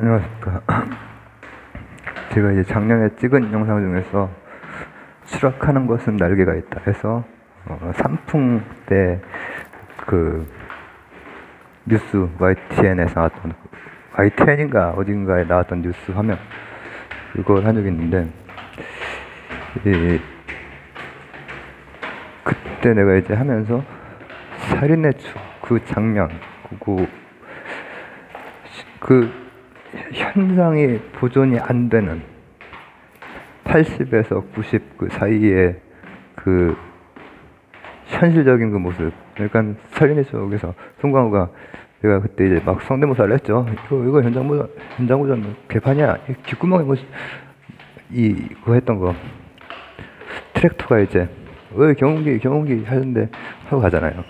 안녕하십니까. 제가 이제 작년에 찍은 영상 중에서 추락하는 것은 날개가 있다 해서 산풍 때 그 뉴스 YTN에서 나왔던 YTN인가 어딘가에 나왔던 뉴스 화면 그걸 한 적이 있는데 그때 내가 이제 하면서 살인의 그 장면 그 현상이 보존이 안 되는 80에서 90 그 사이에 그 현실적인 그 모습, 그러니까 살인의 추억에서 송강호가 내가 그때 이제 막 성대모사를 했죠. 이거 현장 보전 개판이야. 귓구멍에 뭐 이거 했던 거 트랙터가 이제 왜 경운기 하는데 하고 가잖아요.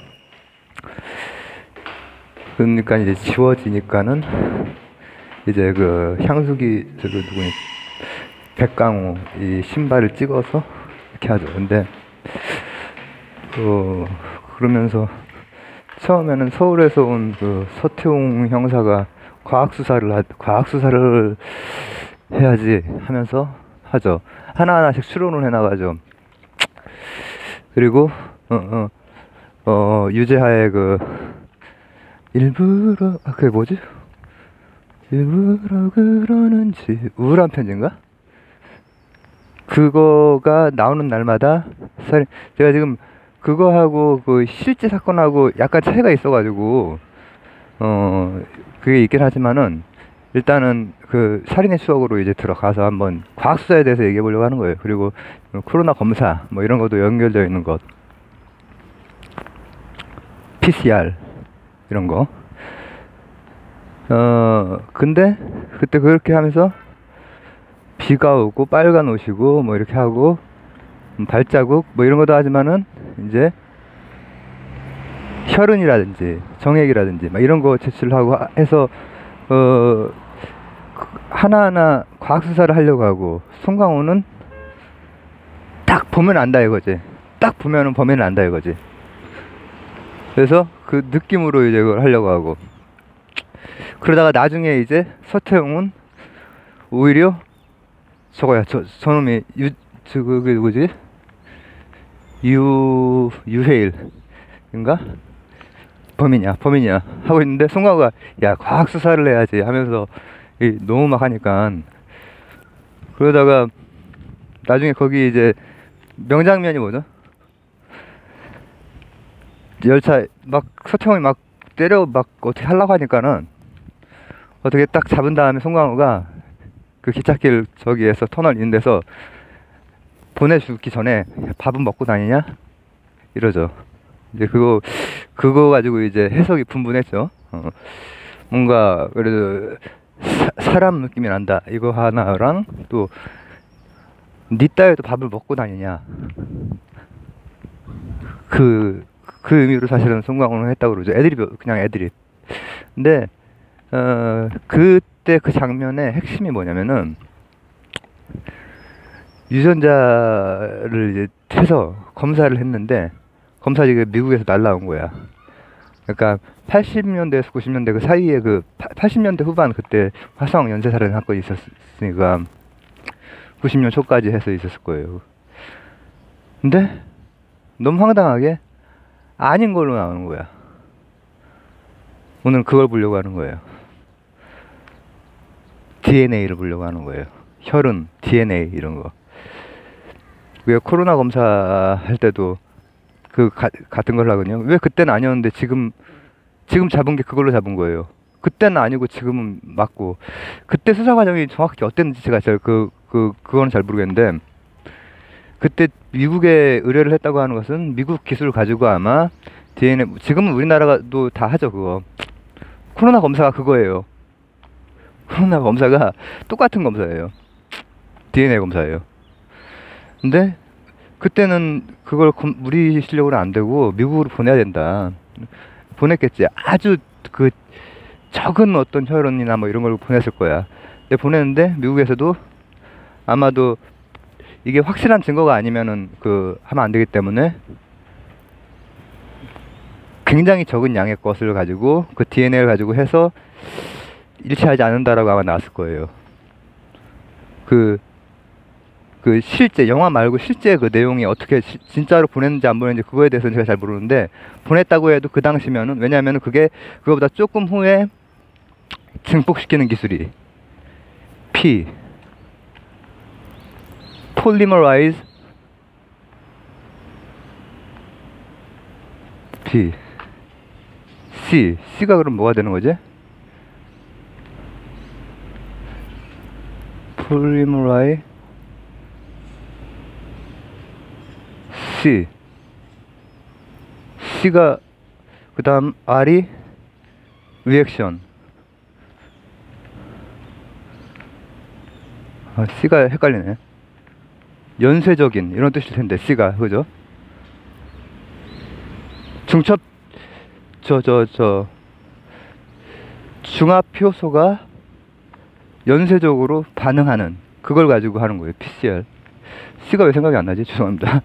그러니까 이제 지워지니까는 이제 그 향수기 저거 누구니 백강호 이 신발을 찍어서 이렇게 하죠. 근데 그러면서 처음에는 서울에서 온 그 서태웅 형사가 과학수사를 해야지 하면서 하죠. 하나하나씩 추론을 해나가죠. 그리고 유재하의 그 일부러 그게 뭐지? 일부러 그러는지 우울한 편지인가? 그거가 나오는 날마다 제가 지금 그거하고 그 실제 사건하고 약간 차이가 있어가지고 그게 있긴 하지만은 일단은 그 살인의 추억으로 이제 들어가서 한번 과학수사에 대해서 얘기해 보려고 하는 거예요. 그리고 코로나 검사 뭐 이런 것도 연결되어 있는 것, PCR 이런 거. 근데 그때 그렇게 하면서 비가 오고 빨간 옷이고 뭐 이렇게 하고 발자국 뭐 이런 것도 하지만은 이제 혈흔이라든지 정액이라든지 막 이런 거 제출을 하고 해서 하나하나 과학수사를 하려고 하고 송강호는 딱 보면 안다 이거지. 딱 보면은 범인을 안다 이거지. 그래서 그 느낌으로 이제 그걸 하려고 하고 그러다가 나중에 이제 서태웅은 오히려 저거야 저놈이 그게 누구지? 유해일인가? 범인이야 하고 있는데 송강호가 야 과학수사를 해야지 하면서 너무 막 하니까 그러다가 나중에 거기 이제 명장면이 뭐죠? 열차 막 서태웅이 막 때려 막 어떻게 하려고 하니까는 어떻게 딱 잡은 다음에 송강호가 그 기찻길 저기에서 터널 있는 데서 보내주기 전에 밥은 먹고 다니냐? 이러죠. 이제 그거 가지고 이제 해석이 분분했죠. 뭔가 그래도 사람 느낌이 난다 이거 하나랑 또 니 따위도 밥을 먹고 다니냐 그 의미로 사실은 송강호는 했다고 그러죠. 그냥 애드립. 근데 그때 그 장면의 핵심이 뭐냐면은 유전자를 이제 해서 검사를 했는데 검사지가 미국에서 날라온 거야. 그러니까 80년대에서 90년대 그 사이에 그 80년대 후반 그때 화성 연쇄살인 사건이 있었으니까 90년 초까지 해서 있었을 거예요. 근데 너무 황당하게 아닌 걸로 나오는 거야. 오늘 그걸 보려고 하는 거예요. DNA를 보려고 하는 거예요. 혈흔, DNA 이런 거. 왜 코로나 검사 할 때도 같은 걸 하거든요. 왜 그때는 아니었는데 지금 잡은 게 그걸로 잡은 거예요. 그때는 아니고 지금은 맞고. 그때 수사 과정이 정확히 어땠는지 제가 그거는 잘 모르겠는데 그때 미국에 의뢰를 했다고 하는 것은 미국 기술을 가지고 아마 DNA 지금은 우리나라도 다 하죠 그거. 코로나 검사가 그거예요. 코로나 검사가 똑같은 검사예요. DNA 검사예요. 근데 그때는 그걸 우리 실력으로 안 되고 미국으로 보내야 된다. 보냈겠지. 아주 그 적은 어떤 혈흔이나 뭐 이런 걸 보냈을 거야. 근데 보냈는데 미국에서도 아마도 이게 확실한 증거가 아니면은 하면 안 되기 때문에 굉장히 적은 양의 것을 가지고 그 DNA를 가지고 해서 일치하지 않는다라고 아마 나왔을 거예요. 그 실제 영화 말고 실제 그 내용이 어떻게 진짜로 보냈는지 안 보냈는지 그거에 대해서는 제가 잘 모르는데, 보냈다고 해도 그 당시면은, 왜냐면은 그게 그거보다 조금 후에 증폭시키는 기술이 P Polymerize P C가 그럼 뭐가 되는 거지? Polymerize C가 그 다음 R이 리액션. C가 헷갈리네. 연쇄적인 이런 뜻일 텐데 C가, 그죠? 중첩 중합 효소가 연쇄적으로 반응하는 그걸 가지고 하는 거예요. PCR. C가 왜 생각이 안 나지? 죄송합니다.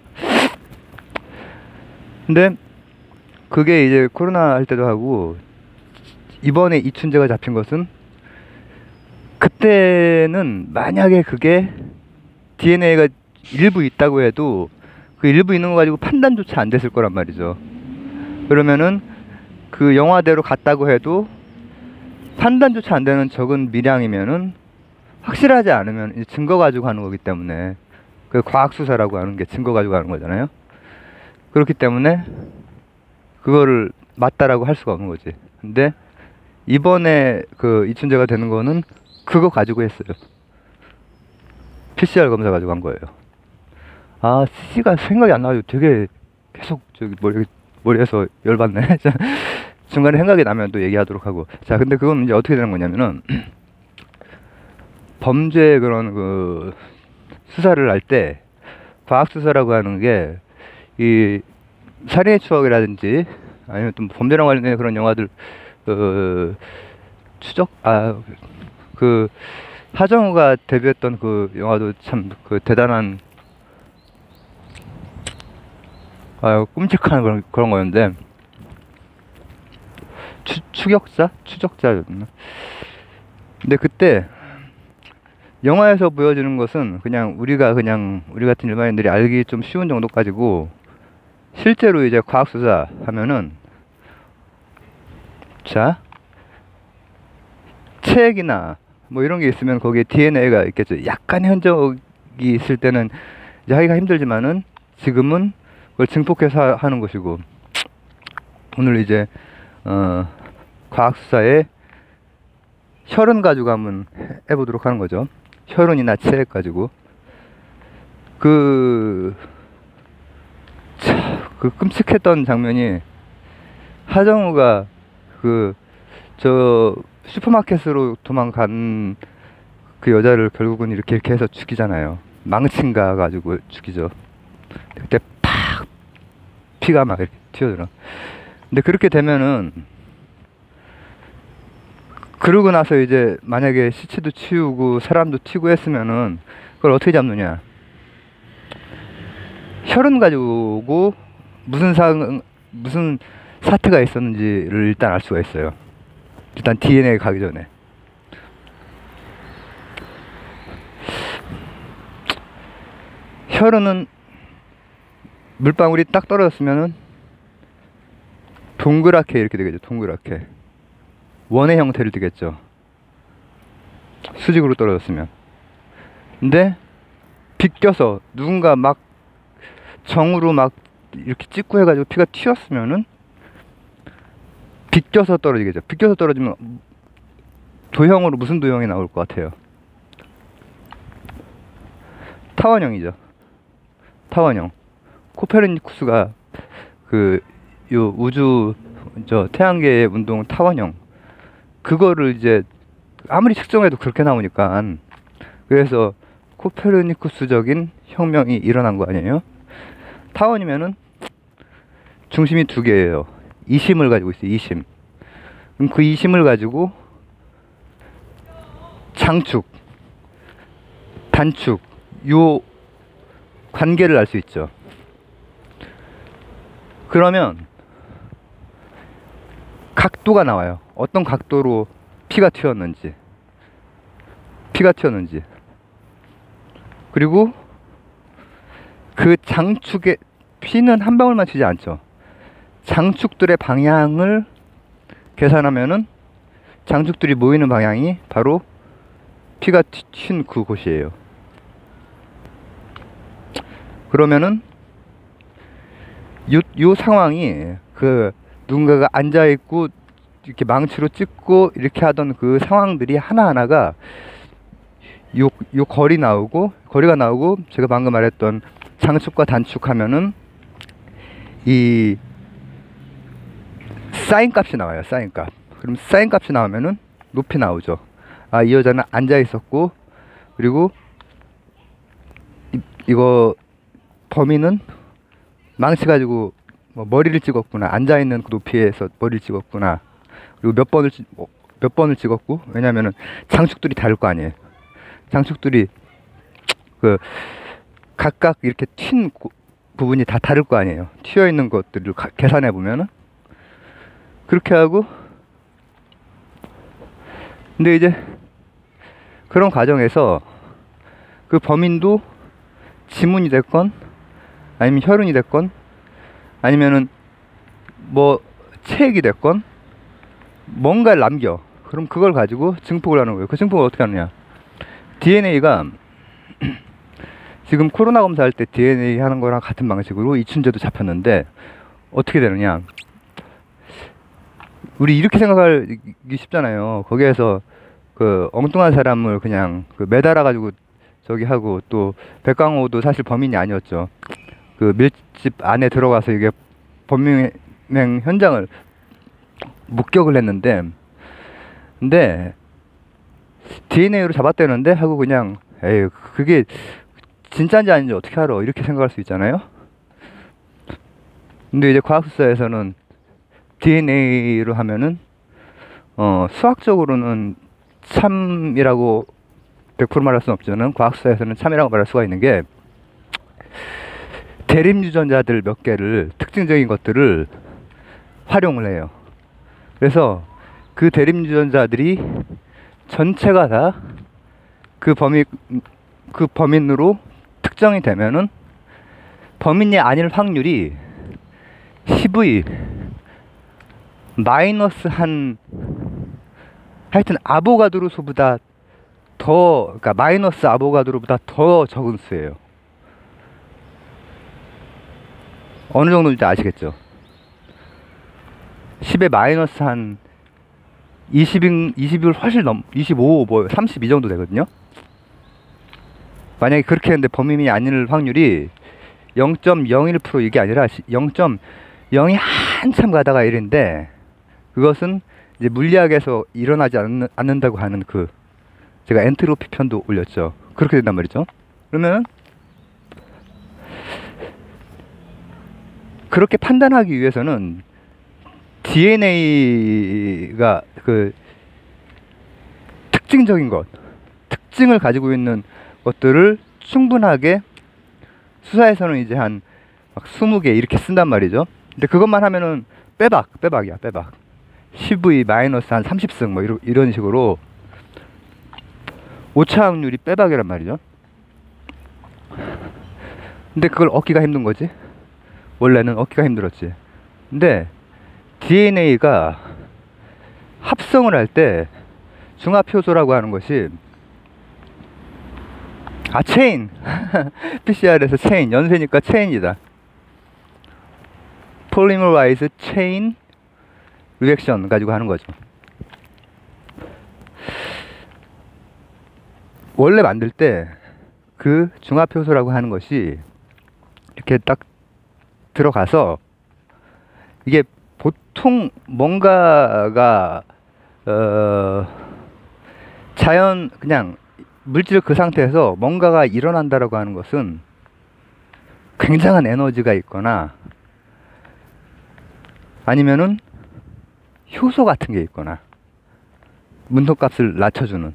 근데 그게 이제 코로나 할 때도 하고, 이번에 이춘제가 잡힌 것은, 그때는 만약에 그게 DNA가 일부 있다고 해도 그 일부 있는 거 가지고 판단조차 안 됐을 거란 말이죠. 그러면은 그 영화대로 갔다고 해도 판단조차 안 되는 적은 미량이면은, 확실하지 않으면 증거 가지고 하는 거기 때문에, 그 과학수사라고 하는 게 증거 가지고 하는 거잖아요. 그렇기 때문에 그거를 맞다라고 할 수가 없는 거지. 근데 이번에 그 이춘재가 되는 거는 그거 가지고 했어요. PCR 검사 가지고 한 거예요. C가 생각이 안 나가지고 되게 계속 머리에서 열받네. 중간에 생각이 나면 또 얘기하도록 하고. 자, 근데 그건 이제 어떻게 되는 거냐면은, 범죄 그런 그 수사를 할 때, 과학수사라고 하는 게, 이 살인의 추억이라든지 아니면 또 범죄랑 관련된 그런 영화들, 추적, 그 하정우가 데뷔했던 그 영화도 참 그 대단한, 끔찍한 그런 거였는데, 추적자였나? 근데 그때 영화에서 보여주는 것은 우리 같은 일반인들이 알기 좀 쉬운 정도까지고, 실제로 이제 과학수사 하면은, 자, 체액이나 뭐 이런 게 있으면 거기에 DNA가 있겠죠. 약간 흔적이 있을 때는 이제 하기가 힘들지만은, 지금은 그걸 증폭해서 하는 것이고, 오늘 이제 과학수사에 혈흔 가지고 한번 해보도록 하는 거죠. 혈흔이나 체액 가지고. 그 끔찍했던 장면이, 하정우가 슈퍼마켓으로 도망간 그 여자를 결국은 이렇게 해서 죽이잖아요. 망친가 가지고 죽이죠. 그때 팍 피가 막 이렇게 튀어들어. 근데 그렇게 되면은, 그러고 나서 이제 만약에 시체도 치우고 사람도 튀고 했으면은, 그걸 어떻게 잡느냐? 혈흔 가지고 무슨 사태가 있었는지를 일단 알 수가 있어요. 일단 DNA 가기 전에. 혈흔은 물방울이 딱 떨어졌으면은 동그랗게 이렇게 되겠죠. 동그랗게 원의 형태를 띠겠죠. 수직으로 떨어졌으면. 근데 비껴서 누군가 막 정으로 막 이렇게 찍고 해가지고 피가 튀었으면은 비껴서 떨어지겠죠. 비껴서 떨어지면 도형으로 무슨 도형이 나올 것 같아요? 타원형이죠. 타원형. 코페르니쿠스가 요 우주 태양계의 운동 타원형, 그거를 이제 아무리 측정해도 그렇게 나오니까, 그래서 코페르니쿠스적인 혁명이 일어난 거 아니에요? 타원이면은 중심이 두 개예요. 이심을 가지고 있어요. 이심. 그럼 그 이심을 가지고 장축, 단축, 요 관계를 알 수 있죠. 그러면 각도가 나와요. 어떤 각도로 피가 튀었는지, 그리고 그 장축에 피는 한 방울만 튀지 않죠. 장축들의 방향을 계산하면은 장축들이 모이는 방향이 바로 피가 튄 그곳이에요. 그러면은 요 상황이 그 누군가가 앉아있고 이렇게 망치로 찍고 이렇게 하던 그 상황들이 하나하나가 요 거리가 나오고 제가 방금 말했던 장축과 단축하면은 이 사인 값이 나와요. 사인 값. 그럼 사인 값이 나오면은 높이 나오죠. 아, 이 여자는 앉아 있었고, 그리고 이거 범인은 망치 가지고 뭐 머리를 찍었구나. 앉아 있는 그 높이에서 머리를 찍었구나. 그리고 몇 번을 찍었고, 왜냐면은 장축들이 다를 거 아니에요. 장축들이 그 각각 이렇게 튄 부분이 다 다를 거 아니에요. 튀어 있는 것들을 계산해 보면은 그렇게 하고, 근데 이제 그런 과정에서 그 범인도 지문이 됐건 아니면 혈흔이 됐건 아니면은 뭐 체액이 됐건 뭔가를 남겨. 그럼 그걸 가지고 증폭을 하는 거예요. 그 증폭을 어떻게 하느냐? DNA가 지금 코로나 검사할 때 DNA 하는 거랑 같은 방식으로 이춘제도 잡혔는데 어떻게 되느냐? 우리 이렇게 생각하기 쉽잖아요. 거기에서 그 엉뚱한 사람을 그냥 그 매달아 가지고 저기 하고, 또 백광호도 사실 범인이 아니었죠. 그 밀집 안에 들어가서 이게 범행 현장을 목격을 했는데, 근데 DNA로 잡았다는데 하고 그냥 에이 그게 진짜인지 아닌지 어떻게 알아, 이렇게 생각할 수 있잖아요. 근데 이제 과학수사에서는 DNA로 하면은 수학적으로는 참이라고 100% 말할 수는 없지만 과학수사에서는 참이라고 말할 수가 있는 게, 대립유전자들 몇 개를, 특징적인 것들을 활용을 해요. 그래서 그 대립유전자들이 전체가 다 그 범인으로 특정이 되면은 범인이 아닐 확률이 10의 마이너스 한, 하여튼 아보가드로수보다 더, 그러니까 마이너스 아보가드로보다 더 적은 수예요. 어느 정도인지 아시겠죠? 10의 마이너스 한 20을 훨씬 25, 뭐 32 정도 되거든요. 만약에 그렇게 했는데 범인이 아닐 확률이 0.01% 이게 아니라 0.0이 한참 가다가 1인데, 그것은 이제 물리학에서 일어나지 않는다고 하는 그, 제가 엔트로피 편도 올렸죠. 그렇게 된단 말이죠. 그러면 그렇게 판단하기 위해서는 DNA가 그 특징적인 것, 특징을 가지고 있는 것들을 충분하게, 수사에서는 이제 한 막 20개 이렇게 쓴단 말이죠. 근데 그것만 하면은 빼박이야. 10의 마이너스 한 30승 뭐 이런 식으로 오차 확률이 빼박이란 말이죠. 근데 그걸 얻기가 힘든 거지. 원래는 얻기가 힘들었지. 근데 DNA가 합성을 할 때 중합효소라고 하는 것이, 체인. PCR에서 체인, 연쇄니까 체인이다. 폴리머라이즈 체인 리액션 가지고 하는 거죠. 원래 만들 때 그 중합효소라고 하는 것이 이렇게 딱 들어가서, 이게 보통 뭔가가 자연 그냥 물질 그 상태에서 뭔가가 일어난다라고 하는 것은 굉장한 에너지가 있거나 아니면은 효소 같은 게 있거나 문턱값을 낮춰주는,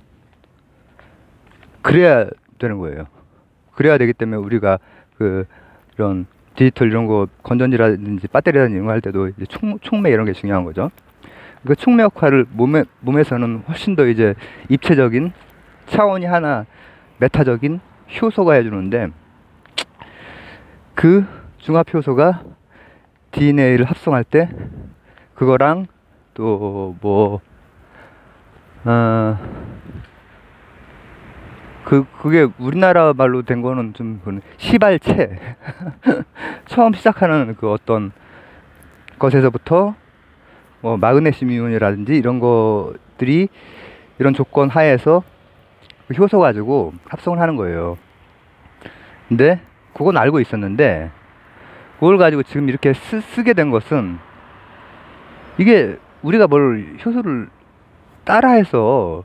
그래야 되는 거예요. 그래야 되기 때문에 우리가 이런 디지털 이런 거, 건전지라든지 배터리라든지 이런 거 할 때도 이제 촉매 이런 게 중요한 거죠. 그 촉매 역할을 몸에서는 훨씬 더 이제 입체적인 차원이 하나 메타적인 효소가 해주는데, 그 중합 효소가 DNA를 합성할 때 그거랑 또 뭐 그게 우리나라 말로 된 거는 좀 시발체 처음 시작하는 그 어떤 것에서부터 뭐 마그네슘 이온이라든지 이런 것들이 이런 조건 하에서 그 효소 가지고 합성을 하는 거예요. 근데 그건 알고 있었는데 그걸 가지고 지금 이렇게 쓰게 된 것은, 이게 우리가 뭘 효소를 따라해서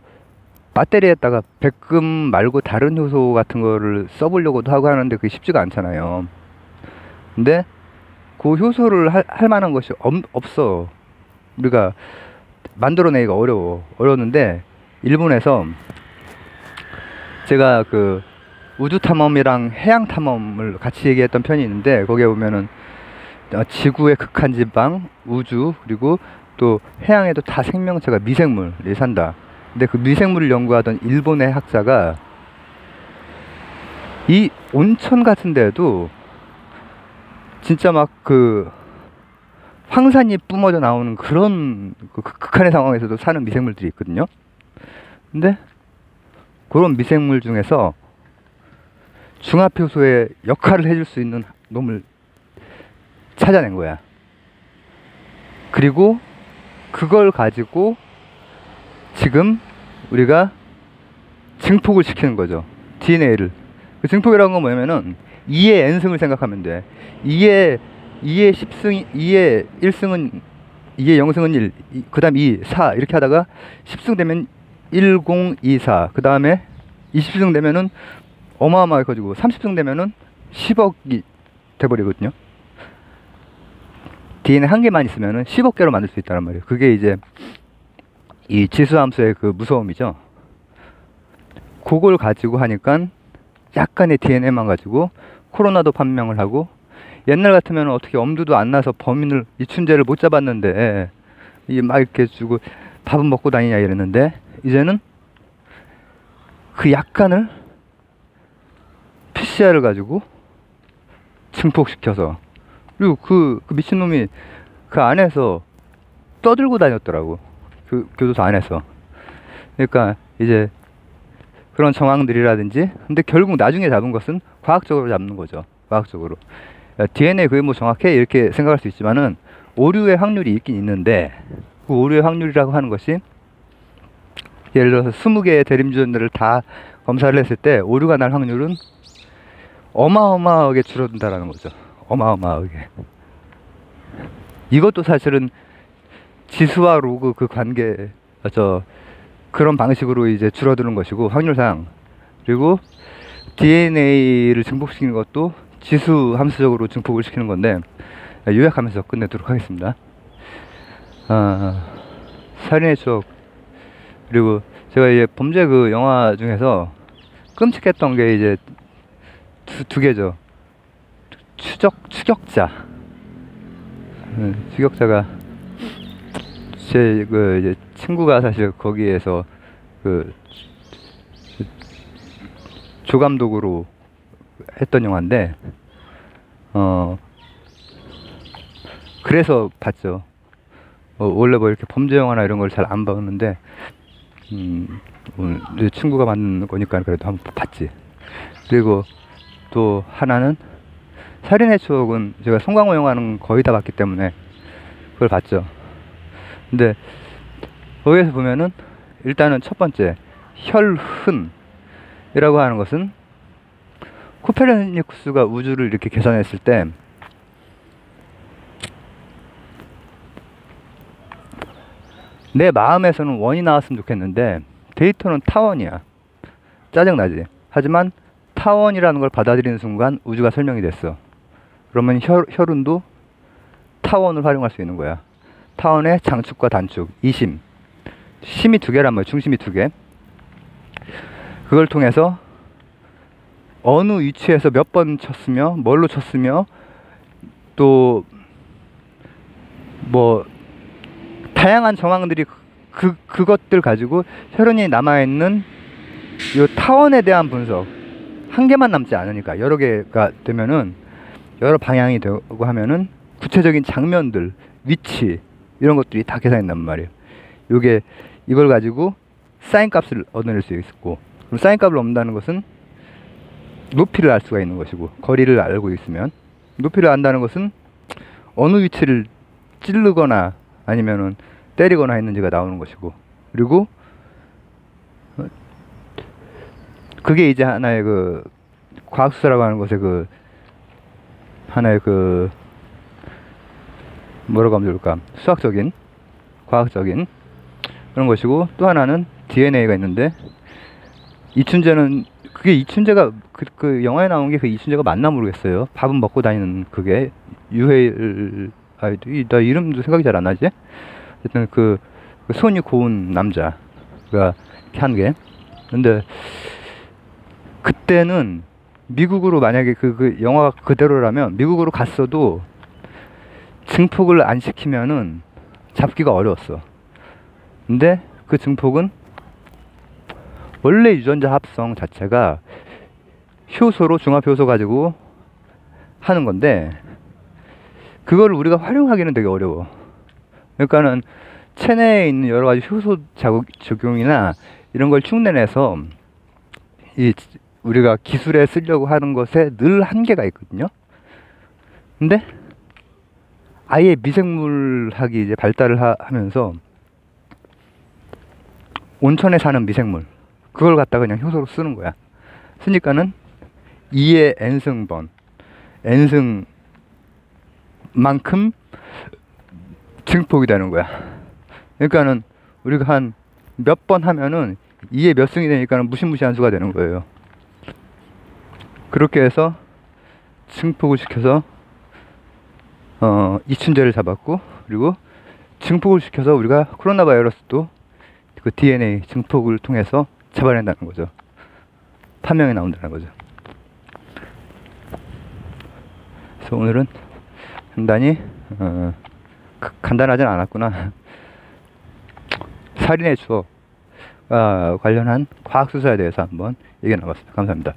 배터리에다가 백금 말고 다른 효소 같은 거를 써보려고도 하고 하는데 그게 쉽지가 않잖아요. 근데 그 효소를 할 만한 것이 없어. 우리가 만들어내기가 어려웠는데, 일본에서 제가 그 우주 탐험이랑 해양 탐험을 같이 얘기했던 편이 있는데, 거기에 보면은 지구의 극한 지방, 우주, 그리고 또 해양에도 다 생명체가 미생물이 산다. 근데 그 미생물을 연구하던 일본의 학자가 이 온천 같은 데도 진짜 막 그 황산이 뿜어져 나오는 그런 그 극한의 상황에서도 사는 미생물들이 있거든요. 근데 그런 미생물 중에서 중합효소의 역할을 해줄 수 있는 놈을 찾아낸 거야. 그리고 그걸 가지고 지금 우리가 증폭을 시키는 거죠. DNA를. 그 증폭이라는 건 뭐냐면은 2의 n승을 생각하면 돼. 2의 10승, 2의 1승은 2의 0승은 1, 그 다음 2, 4 이렇게 하다가 10승 되면 10, 24, 그 다음에 20승 되면은 어마어마하게 커지고 30승 되면은 10억이 돼버리거든요. DNA 한 개만 있으면은 10억 개로 만들 수 있다는 말이에요. 그게 이제 이 지수함수의 그 무서움이죠. 그걸 가지고 하니까 약간의 DNA만 가지고 코로나도 판명을 하고, 옛날 같으면 어떻게 엄두도 안 나서 범인을, 이춘재를 못 잡았는데 이게 막 이렇게 주고 밥은 먹고 다니냐 이랬는데, 이제는 그 약간을 PCR을 가지고 증폭시켜서, 그리고 그 미친놈이 그 안에서 떠들고 다녔더라고. 그 교도소 안에서. 그러니까 이제 그런 정황들이라든지, 근데 결국 나중에 잡은 것은 과학적으로 잡는 거죠. 과학적으로. DNA 그게 뭐 정확해? 이렇게 생각할 수 있지만은 오류의 확률이 있긴 있는데, 그 오류의 확률이라고 하는 것이 예를 들어서 20개의 대림주전들을 다 검사를 했을 때 오류가 날 확률은 어마어마하게 줄어든다라는 거죠. 어마어마하게. 이것도 사실은 지수와 로그 그 관계, 그런 방식으로 이제 줄어드는 것이고, 확률상. 그리고 DNA를 증폭시키는 것도 지수 함수적으로 증폭을 시키는 건데, 요약하면서 끝내도록 하겠습니다. 살인의 추억. 그리고 제가 이제 범죄 그 영화 중에서 끔찍했던 게 이제 두 개죠. 추격자. 추격자가 제 그 이제 친구가 사실 거기에서 그 조감독으로 했던 영화인데, 그래서 봤죠. 원래 뭐 이렇게 범죄 영화나 이런 걸 잘 안 봤는데, 내 친구가 만든 거니까 그래도 한번 봤지. 그리고 또 하나는 살인의 추억은 제가 송강호 영화는 거의 다 봤기 때문에 그걸 봤죠. 근데 거기에서 보면은 일단은 첫 번째 혈흔이라고 하는 것은 코페르니쿠스가 우주를 이렇게 계산했을 때 내 마음에서는 원이 나왔으면 좋겠는데 데이터는 타원이야. 짜증나지. 하지만 타원이라는 걸 받아들이는 순간 우주가 설명이 됐어. 그러면 혈흔도 타원을 활용할 수 있는 거야. 타원의 장축과 단축, 이심. 심이 두 개란 말이야. 중심이 두 개. 그걸 통해서 어느 위치에서 몇 번 쳤으며 뭘로 쳤으며 또 뭐 다양한 정황들이 그것들 가지고 혈흔이 남아있는 이 타원에 대한 분석, 한 개만 남지 않으니까 여러 개가 되면은 여러 방향이 되고 하면은 구체적인 장면들, 위치 이런 것들이 다 계산된단 말이에요. 요게 이걸 가지고 사인 값을 얻어낼 수 있고, 그럼 사인 값을 얻는다는 것은 높이를 알 수가 있는 것이고, 거리를 알고 있으면 높이를 안다는 것은 어느 위치를 찌르거나 아니면은 때리거나 했는지가 나오는 것이고, 그리고 그게 이제 하나의 그 과학수사라고 하는 것의 그 하나의 그 뭐라고 하면 좋을까, 수학적인 과학적인 그런 것이고, 또 하나는 DNA가 있는데, 이춘재는 그게 이춘재가 그 영화에 나온 게 그 이춘재가 맞나 모르겠어요. 밥은 먹고 다니는 그게 유해일 아이도 나 이름도 생각이 잘 안 나지. 어쨌든 그 손이 고운 남자가 이렇게 한 게. 근데 그때는 미국으로 만약에 그 영화가 그대로라면 미국으로 갔어도 증폭을 안 시키면은 잡기가 어려웠어. 근데 그 증폭은 원래 유전자 합성 자체가 효소로 중합 효소 가지고 하는 건데, 그걸 우리가 활용하기는 되게 어려워. 그러니까는 체내에 있는 여러 가지 효소 작용이나 이런 걸 흉내내서 우리가 기술에 쓰려고 하는 것에 늘 한계가 있거든요. 근데 아예 미생물학이 이제 발달을 하면서 온천에 사는 미생물, 그걸 갖다가 그냥 효소로 쓰는 거야. 쓰니까는 2의 n승번, n승만큼 증폭이 되는 거야. 그러니까는 우리가 한 몇 번 하면은 2의 몇 승이 되니까는 무시무시한 수가 되는 거예요. 그렇게 해서 증폭을 시켜서 이춘재를 잡았고, 그리고 증폭을 시켜서 우리가 코로나 바이러스도 그 DNA 증폭을 통해서 잡아낸다는 거죠. 판명이 나온다는 거죠. 그래서 오늘은 간단히 간단하진 않았구나. 살인의 추억 관련한 과학수사에 대해서 한번 얘기 나눠봤습니다. 감사합니다.